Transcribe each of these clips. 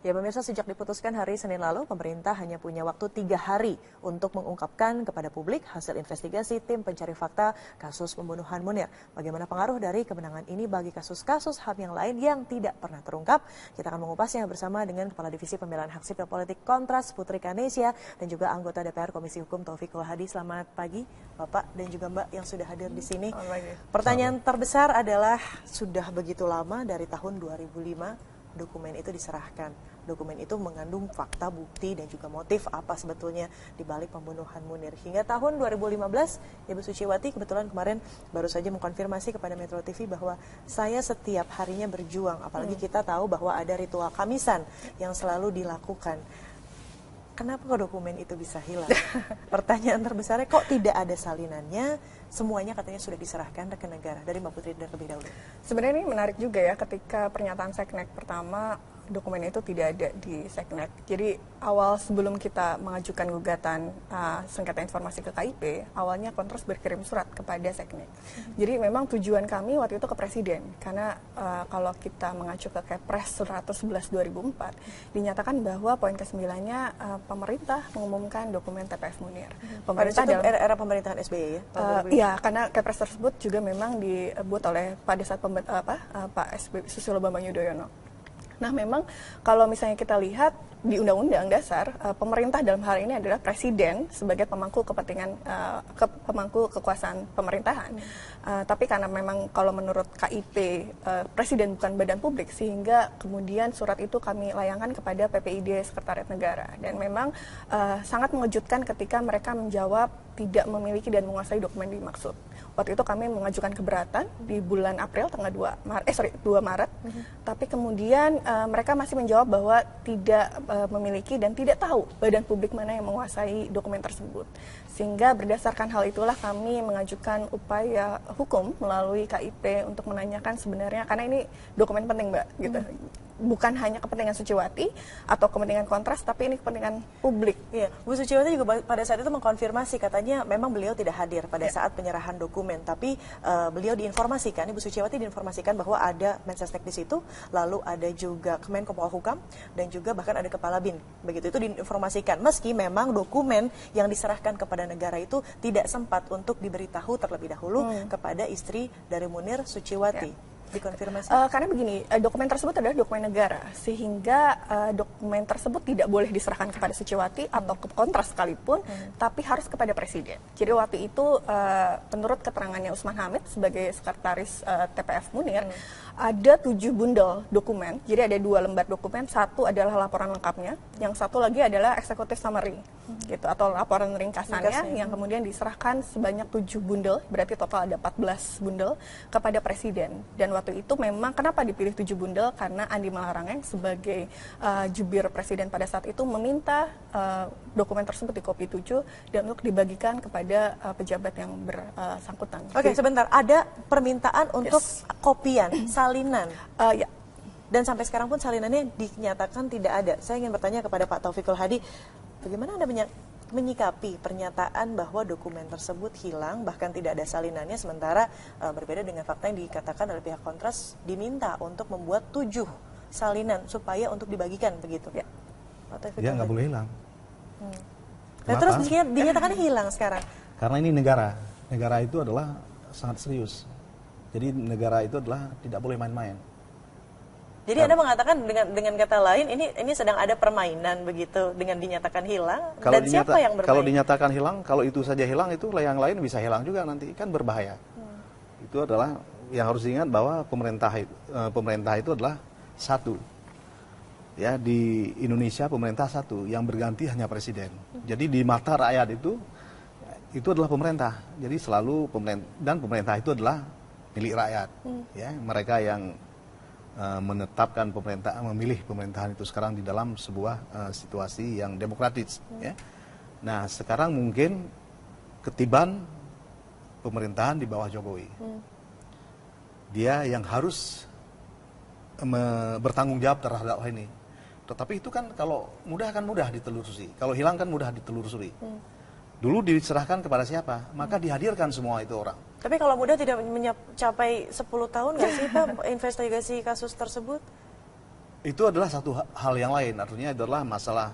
Ya pemirsa, sejak diputuskan hari Senin lalu, pemerintah hanya punya waktu 3 hari untuk mengungkapkan kepada publik hasil investigasi tim pencari fakta kasus pembunuhan Munir. Bagaimana pengaruh dari kemenangan ini bagi kasus-kasus HAM yang lain yang tidak pernah terungkap? Kita akan mengupasnya bersama dengan Kepala Divisi Pembelaan Hak Sipil Politik Kontras, Putri Kanesia, dan juga anggota DPR Komisi Hukum Taufikul Hadi. Selamat pagi, Bapak dan juga Mbak yang sudah hadir di sini. Pertanyaan terbesar adalah, sudah begitu lama dari tahun 2005 dokumen itu diserahkan. Dokumen itu mengandung fakta, bukti, dan juga motif apa sebetulnya di balik pembunuhan Munir. Hingga tahun 2015, Ibu Suciwati kebetulan kemarin baru saja mengkonfirmasi kepada Metro TV bahwa saya setiap harinya berjuang. Apalagi kita tahu bahwa ada ritual Kamisan yang selalu dilakukan. Kenapa kok dokumen itu bisa hilang? Pertanyaan terbesarnya, kok tidak ada salinannya? Semuanya katanya sudah diserahkan ke negara. Dari Mbak Putri terlebih dahulu. Sebenarnya ini menarik juga ya, ketika pernyataan Seknek pertama, dokumen itu tidak ada di Seknek. Jadi awal sebelum kita mengajukan gugatan sengketa informasi ke KIP, awalnya Kontras berkirim surat kepada Seknek. Jadi memang tujuan kami waktu itu ke Presiden, karena kalau kita mengacu ke Kepres 111 2004, dinyatakan bahwa poin ke-9-nya pemerintah mengumumkan dokumen TPF Munir. Pemerintah dalam era pemerintahan SBY ya? Iya, karena Kepres tersebut juga memang dibuat oleh pada saat Pak Susilo Bambang Yudhoyono. Nah, memang kalau misalnya kita lihat di Undang-Undang Dasar, pemerintah dalam hal ini adalah Presiden sebagai pemangku kepentingan, pemangku kekuasaan pemerintahan. Tapi karena memang kalau menurut KIP, Presiden bukan badan publik, sehingga kemudian surat itu kami layangkan kepada PPID Sekretariat Negara. Dan memang sangat mengejutkan ketika mereka menjawab tidak memiliki dan menguasai dokumen dimaksud. Waktu itu kami mengajukan keberatan di bulan April, tanggal 2 Maret. Tapi kemudian mereka masih menjawab bahwa tidak memiliki dan tidak tahu badan publik mana yang menguasai dokumen tersebut. Sehingga berdasarkan hal itulah kami mengajukan upaya hukum melalui KIP untuk menanyakan sebenarnya, karena ini dokumen penting, Mbak, gitu. Bukan hanya kepentingan Suciwati atau kepentingan Kontras, tapi ini kepentingan publik. Iya, Bu Suciwati juga pada saat itu mengkonfirmasi, katanya memang beliau tidak hadir pada saat penyerahan dokumen, tapi beliau diinformasikan, Ibu Suciwati diinformasikan bahwa ada Mensesnek di situ, lalu ada juga Kemenko Polhukam, dan juga bahkan ada Kepala BIN. Begitu itu diinformasikan, meski memang dokumen yang diserahkan kepada negara itu tidak sempat untuk diberitahu terlebih dahulu kepada istri dari Munir, Suciwati. Dikonfirmasi? Karena begini, dokumen tersebut adalah dokumen negara, sehingga dokumen tersebut tidak boleh diserahkan kepada Suciwati atau ke Kontras sekalipun, tapi harus kepada Presiden. Jadi waktu itu, menurut keterangannya Usman Hamid sebagai sekretaris TPF Munir, ada 7 bundel dokumen. Jadi ada 2 lembar dokumen, satu adalah laporan lengkapnya, yang satu lagi adalah executive summary, gitu, atau laporan ringkasannya, yang kemudian diserahkan sebanyak 7 bundel, berarti total ada 14 bundel kepada Presiden. Dan waktu itu memang kenapa dipilih 7 bundel, karena Andi Malarangeng sebagai jubir Presiden pada saat itu meminta dokumen tersebut di kopi 7 dan untuk dibagikan kepada pejabat yang bersangkutan. Oke, sebentar, ada permintaan untuk kopian, salinan. Ya. Dan sampai sekarang pun salinannya dinyatakan tidak ada. Saya ingin bertanya kepada Pak Taufikul Hadi, bagaimana Anda menyikapi pernyataan bahwa dokumen tersebut hilang, bahkan tidak ada salinannya, sementara berbeda dengan fakta yang dikatakan oleh pihak Kontras, diminta untuk membuat 7 salinan supaya untuk dibagikan, begitu? Ya, nggak boleh hilang. Nah, terus dinyatakan hilang sekarang? Karena ini negara itu adalah sangat serius. Jadi negara itu adalah tidak boleh main-main. Jadi Anda mengatakan dengan kata lain ini sedang ada permainan begitu dengan dinyatakan hilang, dan siapa yang bermain? Kalau dinyatakan hilang, kalau itu saja hilang, itu yang lain bisa hilang juga nanti, kan berbahaya. Itu adalah yang harus diingat, bahwa pemerintah itu adalah satu. Ya, di Indonesia pemerintah satu, yang berganti hanya presiden. Jadi di mata rakyat itu adalah pemerintah. Jadi selalu pemerintah itu adalah milik rakyat. Ya, mereka yang menetapkan memilih pemerintahan itu sekarang di dalam sebuah situasi yang demokratis. Ya. Nah, sekarang mungkin ketiban pemerintahan di bawah Jokowi. Dia yang harus bertanggung jawab terhadap hal ini. Tetapi itu kan kalau mudah ditelusuri. Kalau hilang kan mudah ditelusuri. Dulu diserahkan kepada siapa? Maka dihadirkan semua itu orang. Tapi kalau mudah tidak mencapai 10 tahun nggak sih Pak investigasi kasus tersebut? itu adalah satu hal yang lain. Artinya adalah masalah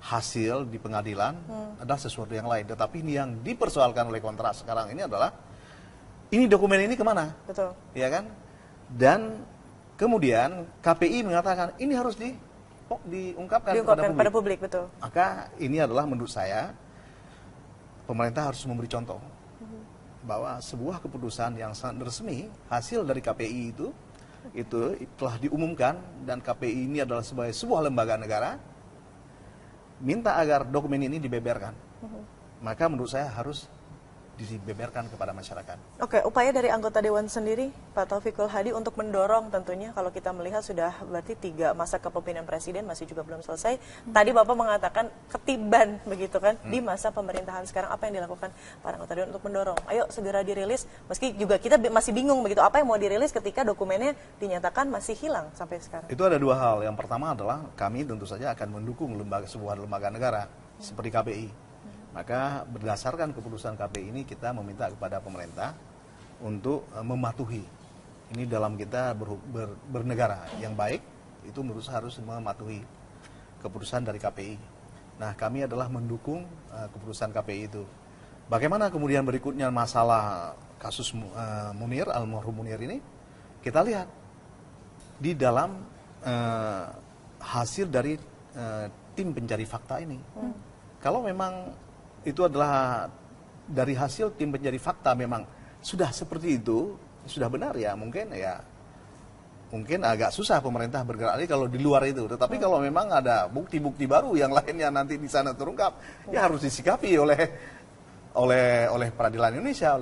hasil di pengadilan adalah sesuatu yang lain. Tetapi ini yang dipersoalkan oleh Kontras sekarang ini adalah ini dokumen ini kemana? Betul. Ya kan? Dan kemudian KPI mengatakan ini harus diungkapkan pada publik, betul. Maka ini adalah menurut saya pemerintah harus memberi contoh bahwa sebuah keputusan yang sangat resmi hasil dari KPI itu telah diumumkan dan KPI ini adalah sebagai sebuah lembaga negara minta agar dokumen ini dibeberkan. Maka menurut saya harus dibeberkan kepada masyarakat. Oke, upaya dari anggota Dewan sendiri, Pak Taufikul Hadi, untuk mendorong tentunya kalau kita melihat sudah berarti 3 masa kepemimpinan Presiden masih juga belum selesai. Tadi Bapak mengatakan ketiban begitu kan di masa pemerintahan sekarang. Apa yang dilakukan para anggota Dewan untuk mendorong? Ayo segera dirilis, meski juga kita masih bingung begitu apa yang mau dirilis ketika dokumennya dinyatakan masih hilang sampai sekarang. Itu ada 2 hal. Yang pertama adalah kami tentu saja akan mendukung sebuah lembaga negara seperti KPI. Maka berdasarkan keputusan KPI ini kita meminta kepada pemerintah untuk mematuhi. Ini dalam kita bernegara yang baik, itu menurut saya harus mematuhi keputusan dari KPI. Nah, kami adalah mendukung keputusan KPI itu. Bagaimana kemudian berikutnya masalah kasus Munir, almarhum Munir ini, kita lihat di dalam hasil dari tim pencari fakta ini. Kalau memang itu adalah dari hasil tim pencari fakta memang sudah seperti itu, sudah benar ya mungkin agak susah pemerintah bergerak lagi kalau di luar itu. Tetapi kalau memang ada bukti-bukti baru yang lainnya nanti di sana terungkap, ya harus disikapi oleh peradilan Indonesia,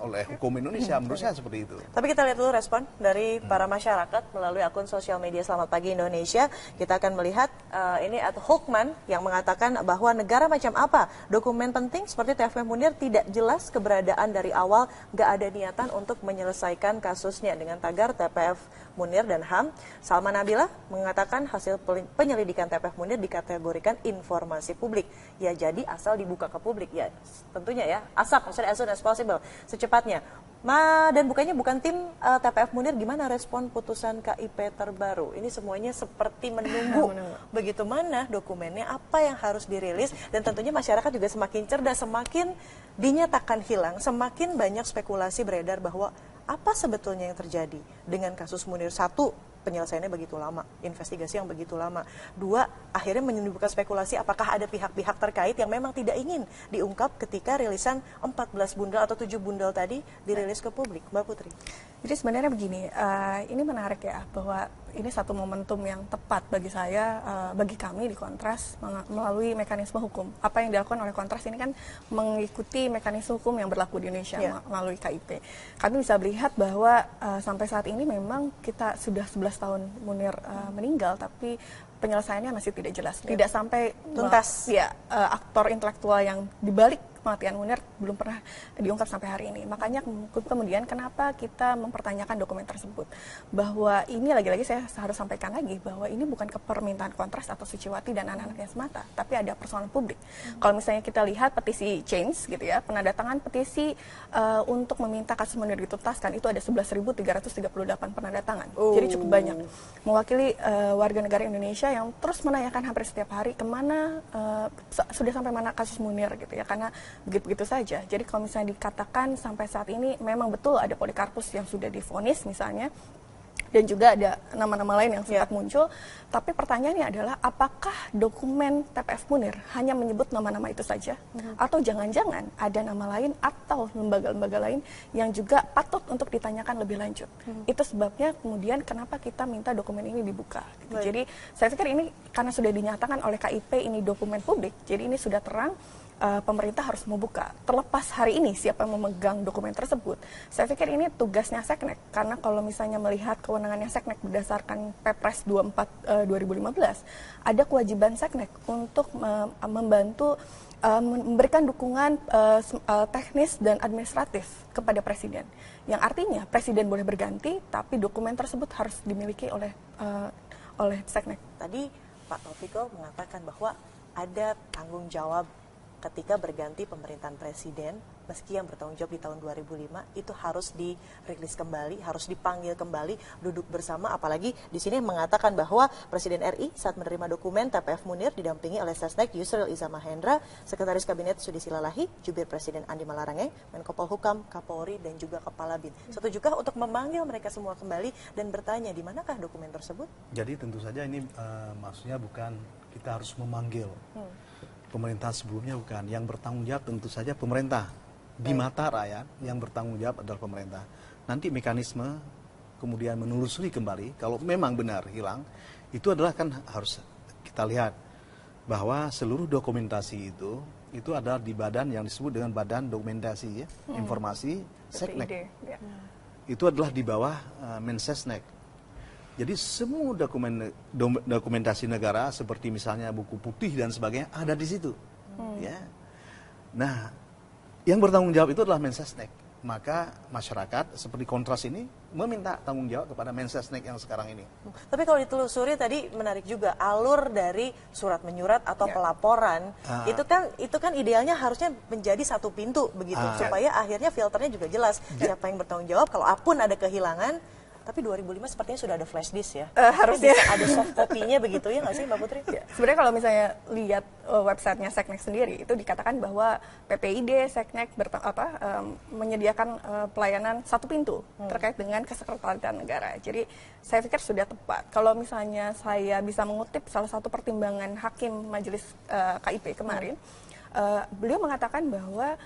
oleh hukum Indonesia, menurut saya seperti itu. Tapi kita lihat dulu respon dari para masyarakat melalui akun sosial media Selamat Pagi Indonesia. Kita akan melihat ini @Hukman yang mengatakan bahwa negara macam apa? Dokumen penting seperti TFF Munir tidak jelas keberadaan dari awal, nggak ada niatan untuk menyelesaikan kasusnya dengan tagar TPF Munir dan HAM. Salma Nabila mengatakan hasil penyelidikan TPF Munir dikategorikan informasi publik. Ya jadi asal dibuka ke publik ya tentunya ya ASAP, maksudnya as soon as possible, secepatnya. Dan bukannya bukan tim TPF Munir, gimana respon putusan KIP terbaru? Ini semuanya seperti menunggu. Begitu mana dokumennya, apa yang harus dirilis, dan tentunya masyarakat juga semakin cerdas, semakin dinyatakan hilang, semakin banyak spekulasi beredar bahwa apa sebetulnya yang terjadi dengan kasus Munir. 1, penyelesaiannya begitu lama, investigasi yang begitu lama. 2, akhirnya menimbulkan spekulasi apakah ada pihak-pihak terkait yang memang tidak ingin diungkap ketika rilisan 14 bundel atau 7 bundel tadi dirilis ke publik. Mbak Putri. Jadi sebenarnya begini, ini menarik ya, bahwa ini satu momentum yang tepat bagi saya, bagi kami di Kontras melalui mekanisme hukum. Apa yang dilakukan oleh Kontras ini kan mengikuti mekanisme hukum yang berlaku di Indonesia melalui KIP. Kami bisa melihat bahwa sampai saat ini memang kita sudah 11 tahun Munir meninggal, tapi penyelesaiannya masih tidak jelas. Tidak sampai tuntas. Aktor intelektual yang dibalik kematian Munir belum pernah diungkap sampai hari ini. Makanya kemudian kenapa kita mempertanyakan dokumen tersebut. Bahwa ini lagi-lagi saya harus sampaikan lagi bahwa ini bukan kepermintaan Kontras atau Suciwati dan anak-anaknya semata, tapi ada persoalan publik. Kalau misalnya kita lihat petisi Change gitu ya, penandatangan petisi untuk meminta kasus Munir dituntaskan itu ada 11.338 penandatangan. Jadi cukup banyak. Mewakili warga negara Indonesia yang terus menanyakan hampir setiap hari kemana sudah sampai mana kasus Munir gitu ya, karena begitu-begitu saja. Jadi kalau misalnya dikatakan sampai saat ini memang betul ada Polikarpus yang sudah divonis misalnya, dan juga ada nama-nama lain yang sempat muncul. Tapi pertanyaannya adalah apakah dokumen TPF Munir hanya menyebut nama-nama itu saja? Atau jangan-jangan ada nama lain atau lembaga-lembaga lain yang juga patut untuk ditanyakan lebih lanjut. Itu sebabnya kemudian kenapa kita minta dokumen ini dibuka. Gitu. Jadi saya pikir ini karena sudah dinyatakan oleh KIP ini dokumen publik, jadi ini sudah terang. Pemerintah harus membuka. Terlepas hari ini siapa yang memegang dokumen tersebut, saya pikir ini tugasnya Seknek. Karena kalau misalnya melihat kewenangannya Seknek berdasarkan Perpres 24 2015, ada kewajiban Seknek untuk membantu memberikan dukungan teknis dan administratif kepada Presiden. Yang artinya Presiden boleh berganti, tapi dokumen tersebut harus dimiliki oleh Seknek. Tadi Pak Taufikul mengatakan bahwa ada tanggung jawab ketika berganti pemerintahan presiden, meski yang bertanggung jawab di tahun 2005 itu harus dirilis kembali, harus dipanggil kembali, duduk bersama, apalagi di sini mengatakan bahwa Presiden RI saat menerima dokumen TPF Munir didampingi oleh Sesnek Yusril Iza Mahendra, Sekretaris Kabinet Sudi Silalahi, Jubir Presiden Andi Malarangeng, Menko Polhukam, Kapolri, dan juga Kepala BIN. Setujukah untuk memanggil mereka semua kembali dan bertanya di manakah dokumen tersebut? Jadi tentu saja ini maksudnya bukan kita harus memanggil pemerintah sebelumnya, bukan. Yang bertanggung jawab tentu saja pemerintah. Di mata rakyat yang bertanggung jawab adalah pemerintah. Nanti mekanisme kemudian menelusuri kembali kalau memang benar hilang, itu adalah kan harus kita lihat bahwa seluruh dokumentasi itu adalah di badan yang disebut dengan Badan Dokumentasi Informasi Seknek. Itu adalah di bawah Mensesnek. Jadi semua dokumentasi negara seperti misalnya buku putih dan sebagainya ada di situ. Ya. Nah, yang bertanggung jawab itu adalah Mensesnek. Maka masyarakat seperti Kontras ini meminta tanggung jawab kepada Mensesnek yang sekarang ini. Tapi kalau ditelusuri tadi menarik juga alur dari surat menyurat atau pelaporan itu kan idealnya harusnya menjadi satu pintu begitu supaya akhirnya filternya juga jelas siapa yang bertanggung jawab kalau apun ada kehilangan. Tapi 2005 sepertinya sudah ada flash disk ya. Harusnya ada soft copy-nya begitu ya nggak sih Mbak Putri? Ya, sebenarnya kalau misalnya lihat websitenya Seknek sendiri itu dikatakan bahwa PPID Seknek menyediakan pelayanan satu pintu terkait dengan kesekretariatan negara. Jadi saya pikir sudah tepat. Kalau misalnya saya bisa mengutip salah satu pertimbangan Hakim Majelis KIP kemarin, beliau mengatakan bahwa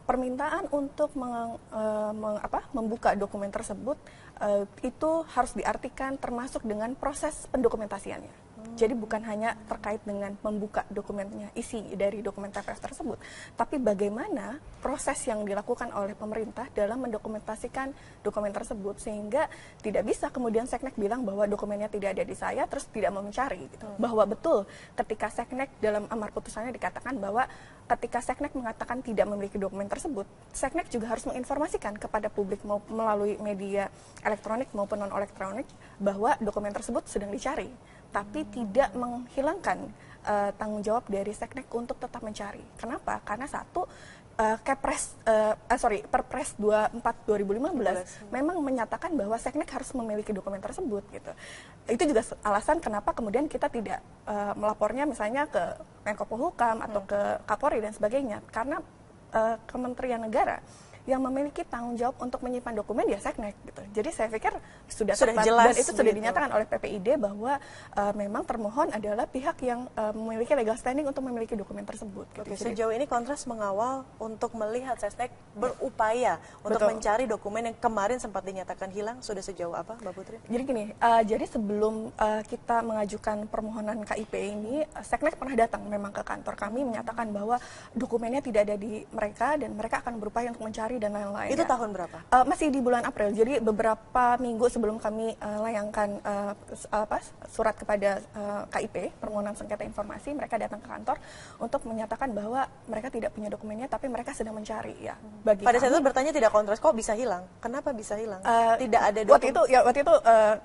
permintaan untuk membuka dokumen tersebut itu harus diartikan termasuk dengan proses pendokumentasiannya. Jadi bukan hanya terkait dengan membuka dokumennya, isi dari dokumen TPF tersebut, tapi bagaimana proses yang dilakukan oleh pemerintah dalam mendokumentasikan dokumen tersebut, sehingga tidak bisa kemudian Seknek bilang bahwa dokumennya tidak ada di saya, terus tidak mau mencari. Gitu. Bahwa betul ketika Seknek dalam amar putusannya dikatakan bahwa ketika Seknek mengatakan tidak memiliki dokumen tersebut, Seknek juga harus menginformasikan kepada publik melalui media elektronik maupun non-elektronik bahwa dokumen tersebut sedang dicari, tapi tidak menghilangkan tanggung jawab dari Seknek untuk tetap mencari. Kenapa? Karena satu, Perpres 24 2015 memang menyatakan bahwa Seknek harus memiliki dokumen tersebut gitu. Itu juga alasan kenapa kemudian kita tidak melapornya misalnya ke Menko Polhukam atau ke Kapolri dan sebagainya, karena Kementerian Negara yang memiliki tanggung jawab untuk menyimpan dokumen ya Seknek gitu. Jadi saya pikir sudah tepat jelas, dan itu sudah dinyatakan oleh PPID bahwa memang termohon adalah pihak yang memiliki legal standing untuk memiliki dokumen tersebut. Gitu. Oke, sejauh ini Kontras mengawal untuk melihat Seknek berupaya untuk mencari dokumen yang kemarin sempat dinyatakan hilang, sudah sejauh apa Mbak Putri? Jadi gini, jadi sebelum kita mengajukan permohonan KIP ini, Seknek pernah datang memang ke kantor kami menyatakan bahwa dokumennya tidak ada di mereka dan mereka akan berupaya untuk mencari dan lain-lain. Itu tahun berapa? Masih di bulan April. Jadi beberapa minggu sebelum kami layangkan surat kepada KIP, permohonan sengketa informasi, mereka datang ke kantor untuk menyatakan bahwa mereka tidak punya dokumennya, tapi mereka sedang mencari. Ya, bagi pada kami, saat itu bertanya tidak Kontras, kok bisa hilang? Kenapa bisa hilang? Tidak ada dokumen. Waktu itu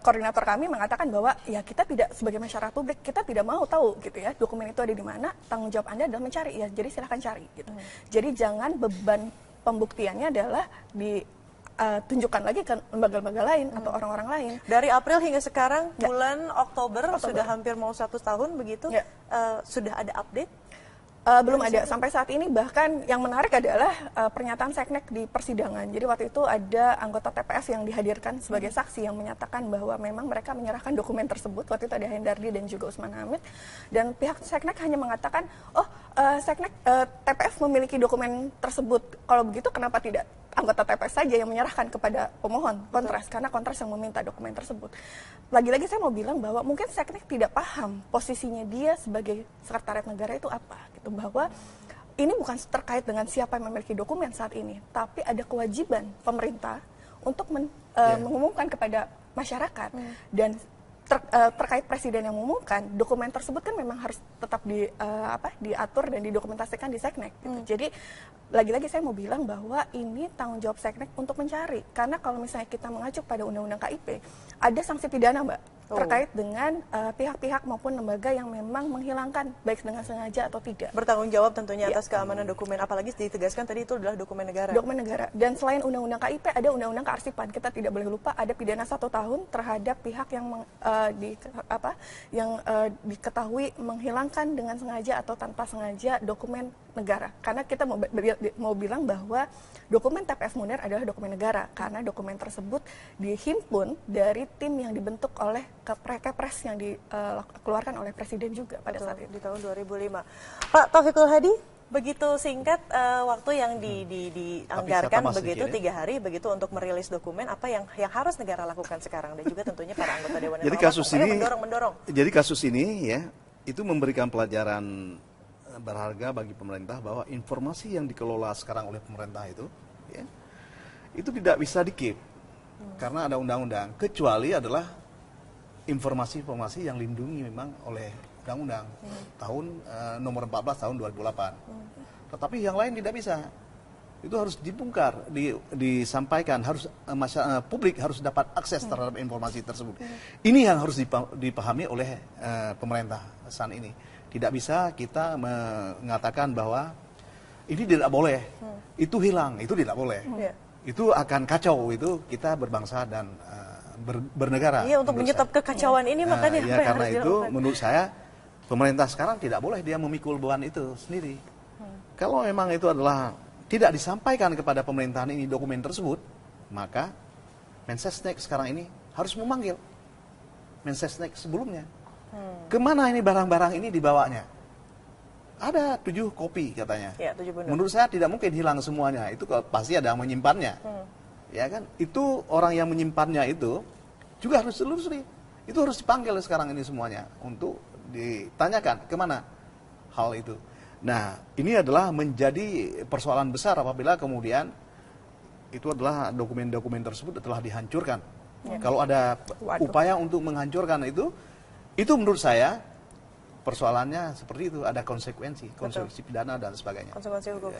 koordinator kami mengatakan bahwa ya kita tidak sebagai masyarakat publik, kita tidak mau tahu gitu ya dokumen itu ada di mana. Tanggung jawab Anda adalah mencari ya. Jadi silahkan cari gitu. Jadi jangan beban pembuktiannya adalah ditunjukkan lagi ke lembaga-lembaga lain atau orang-orang lain. Dari April hingga sekarang, bulan Oktober sudah hampir mau 1 tahun begitu, sudah ada update? Belum ada sampai saat ini. Bahkan yang menarik adalah pernyataan Seknek di persidangan. Jadi waktu itu ada anggota TPF yang dihadirkan sebagai saksi yang menyatakan bahwa memang mereka menyerahkan dokumen tersebut. Waktu itu ada Hendardi dan juga Usman Hamid. Dan pihak Seknek hanya mengatakan, Seknek TPF memiliki dokumen tersebut. Kalau begitu kenapa tidak anggota TPF saja yang menyerahkan kepada pemohon Kontras, karena Kontras yang meminta dokumen tersebut. Lagi-lagi saya mau bilang bahwa mungkin Seknek tidak paham posisinya dia sebagai sekretariat negara itu apa, gitu, bahwa ini bukan terkait dengan siapa yang memiliki dokumen saat ini, tapi ada kewajiban pemerintah untuk mengumumkan kepada masyarakat dan terkait presiden yang mengumumkan dokumen tersebut kan memang harus tetap diatur dan didokumentasikan di Seknek. Gitu. Jadi lagi-lagi saya mau bilang bahwa ini tanggung jawab Seknek untuk mencari, karena kalau misalnya kita mengacu pada Undang-Undang KIP ada sanksi pidana, Mbak. terkait dengan pihak-pihak maupun lembaga yang memang menghilangkan baik dengan sengaja atau tidak. Bertanggung jawab tentunya atas keamanan dokumen, apalagi ditegaskan tadi itu adalah dokumen negara. Dokumen negara. Dan selain undang-undang KIP ada undang-undang kearsipan. Kita tidak boleh lupa ada pidana 1 tahun terhadap pihak yang diketahui menghilangkan dengan sengaja atau tanpa sengaja dokumen negara. Karena kita mau bilang bahwa dokumen TPF Munir adalah dokumen negara karena dokumen tersebut dihimpun dari tim yang dibentuk oleh Kepres yang dikeluarkan oleh Presiden juga pada saat itu. Di tahun 2005. Pak Taufikul Hadi, begitu singkat waktu yang dianggarkan begitu 3 hari begitu untuk merilis dokumen, apa yang harus negara lakukan sekarang dan juga tentunya para anggota Dewan Jadi kasus ini mendorong. Jadi kasus ini ya itu memberikan pelajaran berharga bagi pemerintah bahwa informasi yang dikelola sekarang oleh pemerintah itu ya itu tidak bisa di-keep karena ada undang-undang, kecuali adalah informasi-informasi yang lindungi memang oleh undang-undang tahun nomor 14 tahun 2008. Tetapi yang lain tidak bisa. Itu harus dibongkar, disampaikan, harus publik harus dapat akses terhadap informasi tersebut. Ini yang harus dipahami oleh pemerintah saat ini. Tidak bisa kita mengatakan bahwa ini tidak boleh, itu hilang, itu tidak boleh. Itu akan kacau, itu kita berbangsa dan bernegara. Iya, untuk menyetop kekacauan ini makanya ya, karena itu menurut saya pemerintah sekarang tidak boleh dia memikul beban itu sendiri. Kalau memang itu adalah tidak disampaikan kepada pemerintahan ini dokumen tersebut, maka Mensesnek sekarang ini harus memanggil Mensesnek sebelumnya. Kemana ini barang-barang ini dibawanya? Ada 7 kopi katanya. Ya, 7 bundel. Menurut saya tidak mungkin hilang semuanya. Itu pasti ada yang menyimpannya. Ya kan? Itu orang yang menyimpannya itu juga harus ditelusuri. Itu harus dipanggil sekarang ini semuanya untuk ditanyakan kemana hal itu. Nah, ini adalah menjadi persoalan besar apabila kemudian itu adalah dokumen-dokumen tersebut telah dihancurkan. Kalau ada upaya untuk menghancurkan itu menurut saya persoalannya seperti itu, ada konsekuensi pidana dan sebagainya. Konsekuensi hukum.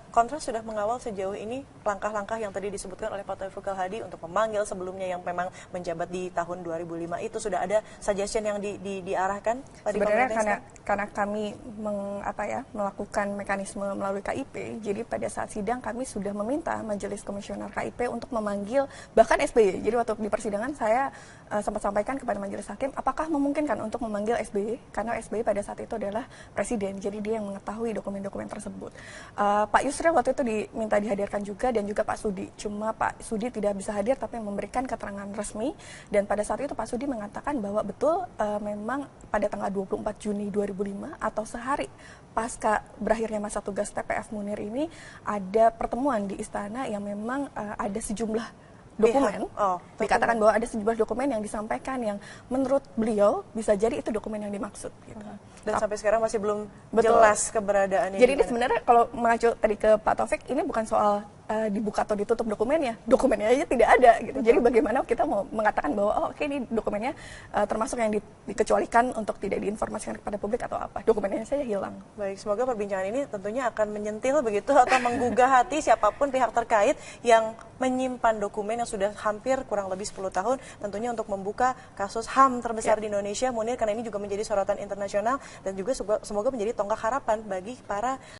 Kontras sudah mengawal sejauh ini langkah-langkah yang tadi disebutkan oleh Pak Taufikul Hadi untuk memanggil sebelumnya yang memang menjabat di tahun 2005 itu sudah ada suggestion yang diarahkan pada sebenarnya karena kami melakukan mekanisme melalui KIP, jadi pada saat sidang kami sudah meminta Majelis Komisioner KIP untuk memanggil bahkan SBY. Jadi waktu di persidangan saya sempat sampaikan kepada Majelis Hakim apakah memungkinkan untuk memanggil SBY karena SBY pada saat itu adalah presiden, jadi dia yang mengetahui dokumen-dokumen tersebut. Pak Yusril waktu itu diminta dihadirkan juga dan juga Pak Sudi. Cuma Pak Sudi tidak bisa hadir tapi memberikan keterangan resmi dan pada saat itu Pak Sudi mengatakan bahwa betul memang pada tanggal 24 Juni 2005 atau sehari pasca berakhirnya masa tugas TPF Munir ini ada pertemuan di istana yang memang ada sejumlah dokumen, dikatakan bahwa ada sejumlah dokumen yang disampaikan yang menurut beliau bisa jadi itu dokumen yang dimaksud. Gitu. Dan sampai sekarang masih belum jelas keberadaannya. Jadi ini sebenarnya kalau mengacu tadi ke Pak Taufik, ini bukan soal dibuka atau ditutup dokumennya aja tidak ada gitu. Jadi bagaimana kita mau mengatakan bahwa oke, ini dokumennya termasuk yang dikecualikan untuk tidak diinformasikan kepada publik atau apa, dokumennya saja hilang. Baik, semoga perbincangan ini tentunya akan menyentil begitu atau menggugah hati siapapun pihak terkait yang menyimpan dokumen yang sudah hampir kurang lebih 10 tahun tentunya untuk membuka kasus HAM terbesar di Indonesia, Munir, karena ini juga menjadi sorotan internasional dan juga semoga menjadi tonggak harapan bagi para